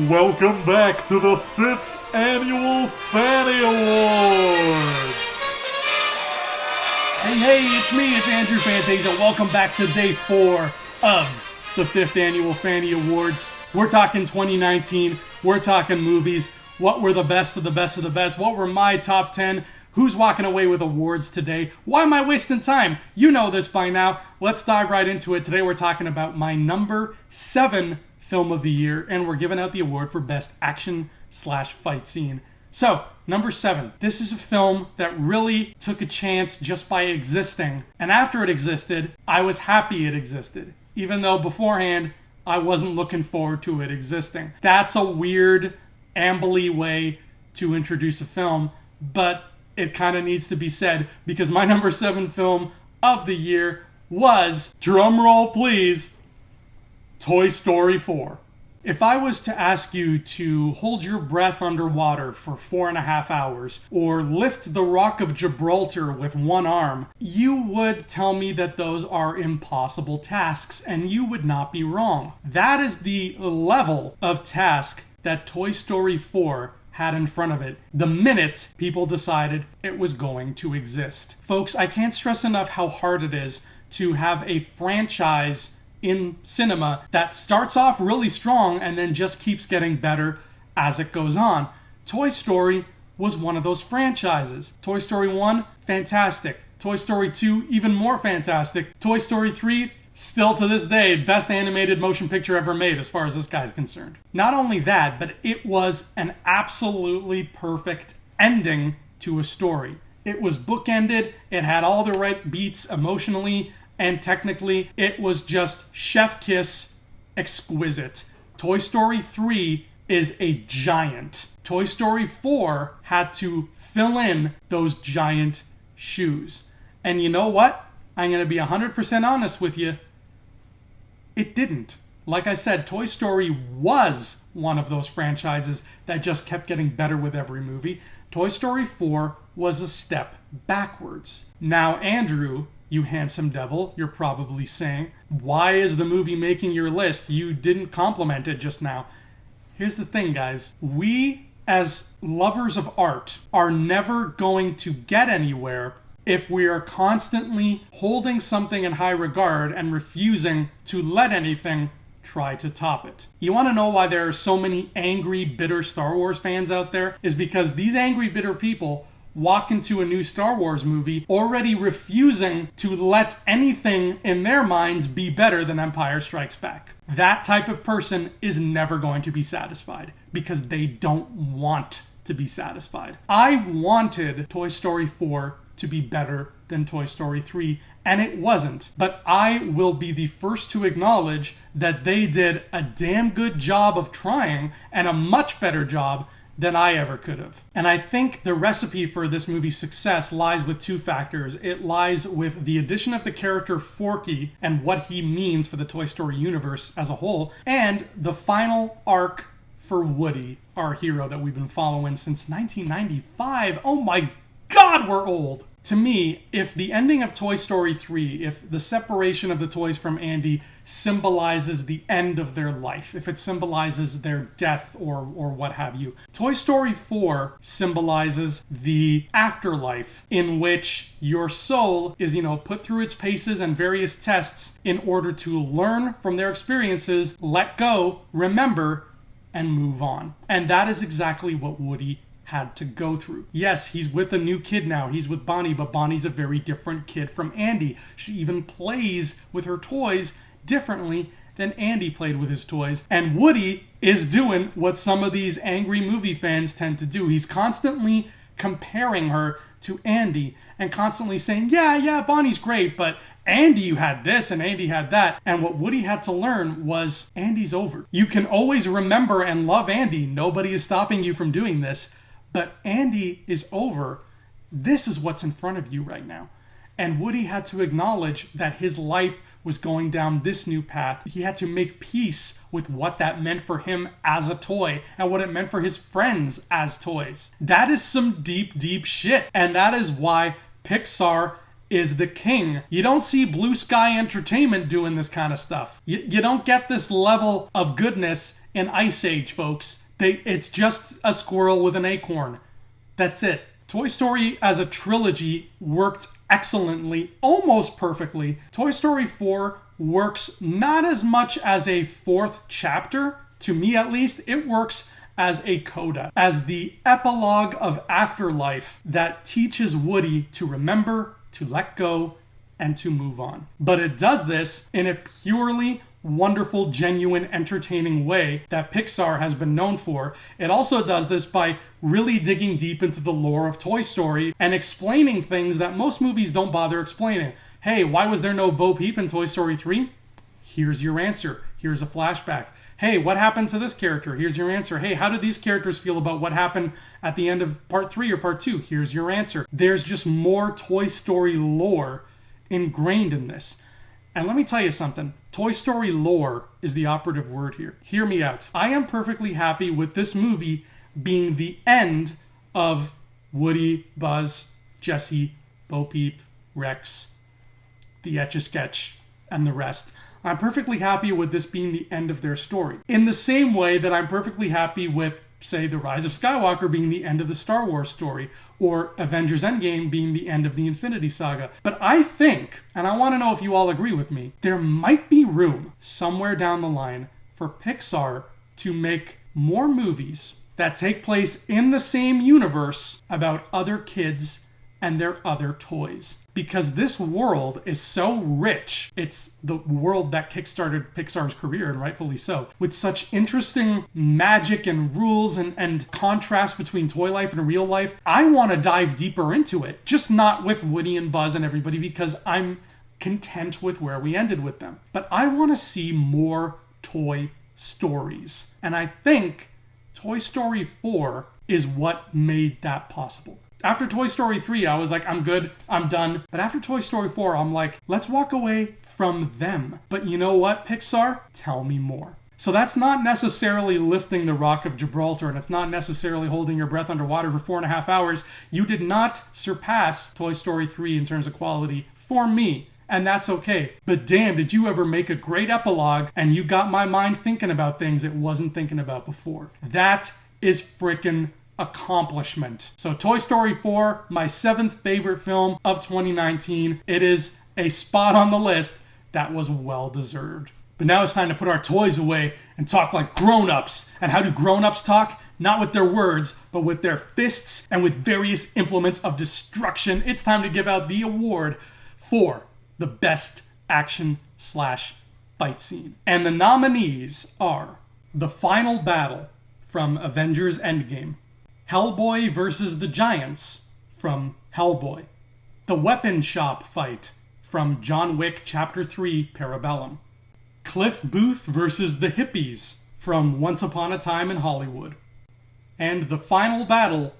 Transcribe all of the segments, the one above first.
Welcome back to the 5th annual FANNIE Awards! Hey, it's Andrew Fantasia. Welcome back to day 4 of the 5th annual FANNIE Awards. We're talking 2019, we're talking movies. What were the best of the best of the best? What were my top 10? Who's walking away with awards today? Why am I wasting time? You know this by now. Let's dive right into it. Today we're talking about my number 7 film of the year, and we're giving out the award for best action/fight scene. So, number 7. This is a film that really took a chance just by existing. And after it existed, I was happy it existed. Even though beforehand, I wasn't looking forward to it existing. That's a weird, ambly way to introduce a film, but it kind of needs to be said because my number 7 film of the year was, drumroll please, Toy Story 4. If I was to ask you to hold your breath underwater for 4.5 hours or lift the Rock of Gibraltar with one arm, you would tell me that those are impossible tasks, and you would not be wrong. That is the level of task that Toy Story 4 had in front of it the minute people decided it was going to exist. Folks, I can't stress enough how hard it is to have a franchise in cinema that starts off really strong and then just keeps getting better as it goes on. Toy Story was one of those franchises. Toy Story 1, fantastic. Toy Story 2, even more fantastic. Toy Story 3, still to this day, best animated motion picture ever made as far as this guy's concerned. Not only that, but it was an absolutely perfect ending to a story. It was bookended, it had all the right beats emotionally and technically. It was just chef kiss exquisite. Toy Story 3 is a giant. Toy Story 4 had to fill in those giant shoes. And you know what? I'm going to be 100% honest with you. It didn't. Like I said, Toy Story was one of those franchises that just kept getting better with every movie. Toy Story 4 was a step backwards. Now, Andrew, you handsome devil, you're probably saying, why is the movie making your list? You didn't compliment it just now. Here's the thing, guys. We, as lovers of art, are never going to get anywhere if we are constantly holding something in high regard and refusing to let anything try to top it. You want to know why there are so many angry, bitter Star Wars fans out there? Is because these angry, bitter people walk into a new Star Wars movie already refusing to let anything in their minds be better than Empire Strikes Back. That type of person is never going to be satisfied because they don't want to be satisfied. I wanted Toy Story 4 to be better than Toy Story 3, and it wasn't. But I will be the first to acknowledge that they did a damn good job of trying, and a much better job than I ever could have. And I think the recipe for this movie's success lies with 2 factors. It lies with the addition of the character Forky and what he means for the Toy Story universe as a whole, and the final arc for Woody, our hero that we've been following since 1995. Oh my God, we're old! To me, if the ending of Toy Story 3, if the separation of the toys from Andy symbolizes the end of their life, if it symbolizes their death or what have you, Toy Story 4 symbolizes the afterlife in which your soul is, put through its paces and various tests in order to learn from their experiences, let go, remember, and move on. And that is exactly what Woody had to go through. Yes, he's with a new kid now. He's with Bonnie, but Bonnie's a very different kid from Andy. She even plays with her toys differently than Andy played with his toys. And Woody is doing what some of these angry movie fans tend to do. He's constantly comparing her to Andy and constantly saying, yeah, Bonnie's great, but Andy, you had this and Andy had that. And what Woody had to learn was Andy's over. You can always remember and love Andy. Nobody is stopping you from doing this. But Andy is over. This is what's in front of you right now. And Woody had to acknowledge that his life was going down this new path. He had to make peace with what that meant for him as a toy and what it meant for his friends as toys. That is some deep, deep shit. And that is why Pixar is the king. You don't see Blue Sky Entertainment doing this kind of stuff. You don't get this level of goodness in Ice Age, folks. It's just a squirrel with an acorn. That's it. Toy Story as a trilogy worked excellently, almost perfectly. Toy Story 4 works not as much as a fourth chapter, to me at least. It works as a coda, as the epilogue of afterlife that teaches Woody to remember, to let go, and to move on. But it does this in a purely wonderful, genuine, entertaining way that Pixar has been known for. It also does this by really digging deep into the lore of Toy Story and explaining things that most movies don't bother explaining. Hey, why was there no Bo Peep in Toy Story 3? Here's your answer. Here's a flashback. Hey, what happened to this character? Here's your answer. Hey, how did these characters feel about what happened at the end of part 3 or part 2? Here's your answer. There's just more Toy Story lore ingrained in this. And let me tell you something. Toy Story lore is the operative word here. Hear me out. I am perfectly happy with this movie being the end of Woody, Buzz, Jessie, Bo Peep, Rex, the Etch-a-Sketch, and the rest. I'm perfectly happy with this being the end of their story. In the same way that I'm perfectly happy with, say, The Rise of Skywalker being the end of the Star Wars story, or Avengers Endgame being the end of the Infinity Saga. But I think, and I want to know if you all agree with me, there might be room somewhere down the line for Pixar to make more movies that take place in the same universe about other kids and their other toys. Because this world is so rich. It's the world that kickstarted Pixar's career, and rightfully so, with such interesting magic and rules and contrast between toy life and real life. I want to dive deeper into it, just not with Woody and Buzz and everybody, because I'm content with where we ended with them. But I want to see more Toy Stories. And I think Toy Story 4 is what made that possible. After Toy Story 3, I was like, I'm good, I'm done. But after Toy Story 4, I'm like, let's walk away from them. But you know what, Pixar? Tell me more. So that's not necessarily lifting the Rock of Gibraltar, and it's not necessarily holding your breath underwater for 4.5 hours. You did not surpass Toy Story 3 in terms of quality for me. And that's okay. But damn, did you ever make a great epilogue and you got my mind thinking about things it wasn't thinking about before. That is frickin' accomplishment. So Toy Story 4, my 7th favorite film of 2019. It is a spot on the list that was well deserved. But now it's time to put our toys away and talk like grown-ups. And how do grown-ups talk? Not with their words, but with their fists and with various implements of destruction. It's time to give out the award for the best action/fight scene. And the nominees are The Final Battle from Avengers Endgame, Hellboy vs. the Giants from Hellboy, the Weapon Shop fight from John Wick Chapter 3 Parabellum, Cliff Booth vs. the Hippies from Once Upon a Time in Hollywood, and the final battle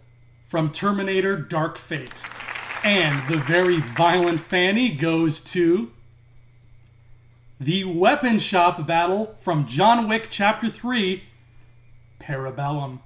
from Terminator Dark Fate. And the very violent Fanny goes to the Weapon Shop battle from John Wick Chapter 3 Parabellum.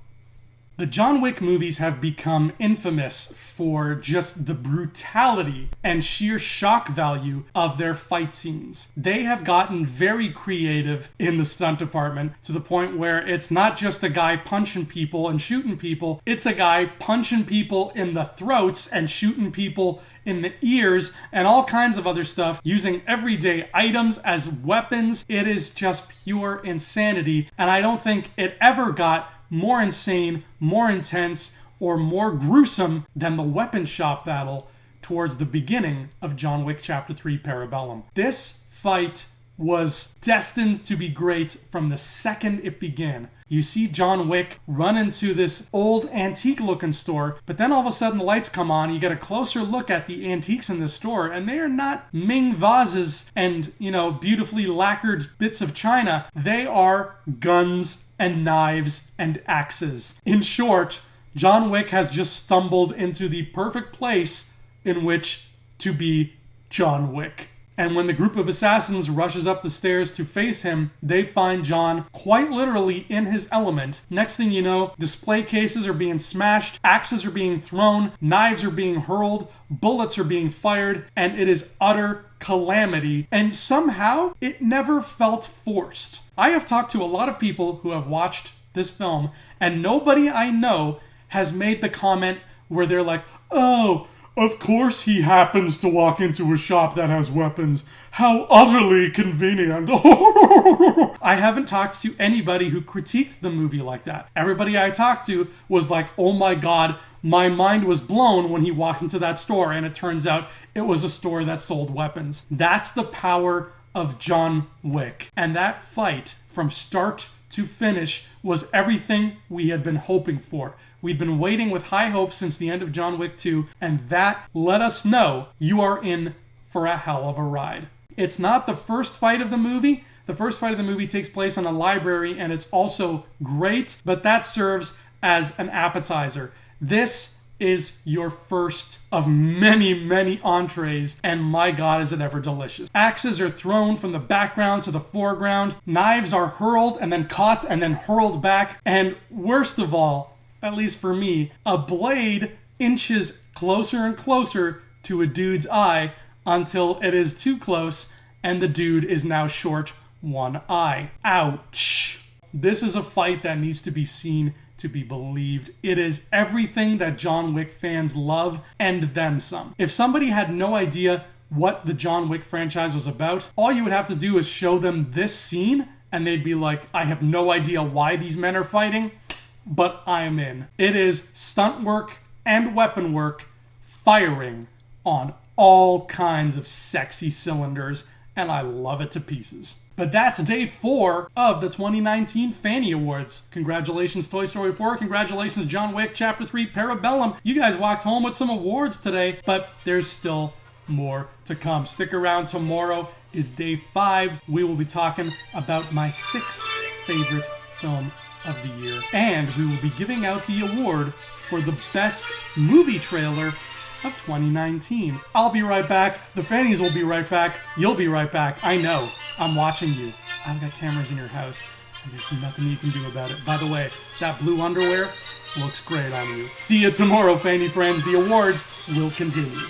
The John Wick movies have become infamous for just the brutality and sheer shock value of their fight scenes. They have gotten very creative in the stunt department to the point where it's not just a guy punching people and shooting people, it's a guy punching people in the throats and shooting people in the ears and all kinds of other stuff, using everyday items as weapons. It is just pure insanity, and I don't think it ever got more insane, more intense, or more gruesome than the Weapon Shop battle towards the beginning of John Wick Chapter 3 Parabellum. This fight was destined to be great from the second it began. You see John Wick run into this old antique-looking store, but then all of a sudden the lights come on, you get a closer look at the antiques in the store, and they are not Ming vases and, beautifully lacquered bits of china. They are guns and knives and axes. In short, John Wick has just stumbled into the perfect place in which to be John Wick. And when the group of assassins rushes up the stairs to face him, they find John quite literally in his element. Next thing you know, display cases are being smashed, axes are being thrown, knives are being hurled, bullets are being fired, and it is utter calamity. And somehow, it never felt forced. I have talked to a lot of people who have watched this film, and nobody I know has made the comment where they're like, oh, of course he happens to walk into a shop that has weapons. How utterly convenient. I haven't talked to anybody who critiqued the movie like that. Everybody I talked to was like, oh my god, my mind was blown when he walked into that store, and it turns out it was a store that sold weapons. That's the power of John Wick. And that fight, from start to finish, was everything we had been hoping for. We'd been waiting with high hopes since the end of John Wick 2, and that let us know you are in for a hell of a ride. It's not the first fight of the movie. The first fight of the movie takes place in a library, and it's also great, but that serves as an appetizer. This is your first of many, many entrees, and my god, is it ever delicious. Axes are thrown from the background to the foreground. Knives are hurled and then caught and then hurled back. And worst of all, at least for me, a blade inches closer and closer to a dude's eye until it is too close and the dude is now short one eye. Ouch. This is a fight that needs to be seen to be believed. It is everything that John Wick fans love and then some. If somebody had no idea what the John Wick franchise was about, all you would have to do is show them this scene and they'd be like, I have no idea why these men are fighting, but I'm in. It is stunt work and weapon work firing on all kinds of sexy cylinders, and I love it to pieces. But that's day 4 of the 2019 Fannie Awards. Congratulations, Toy Story 4. Congratulations, John Wick Chapter 3 Parabellum. You guys walked home with some awards today, but there's still more to come. Stick around. Tomorrow is day 5. We will be talking about my 6th favorite film of the year. And we will be giving out the award for the best movie trailer of 2019. I'll be right back. The Fannies will be right back. You'll be right back. I know. I'm watching you. I've got cameras in your house, and there's nothing you can do about it. By the way, that blue underwear looks great on you. See you tomorrow, Fannie friends. The awards will continue.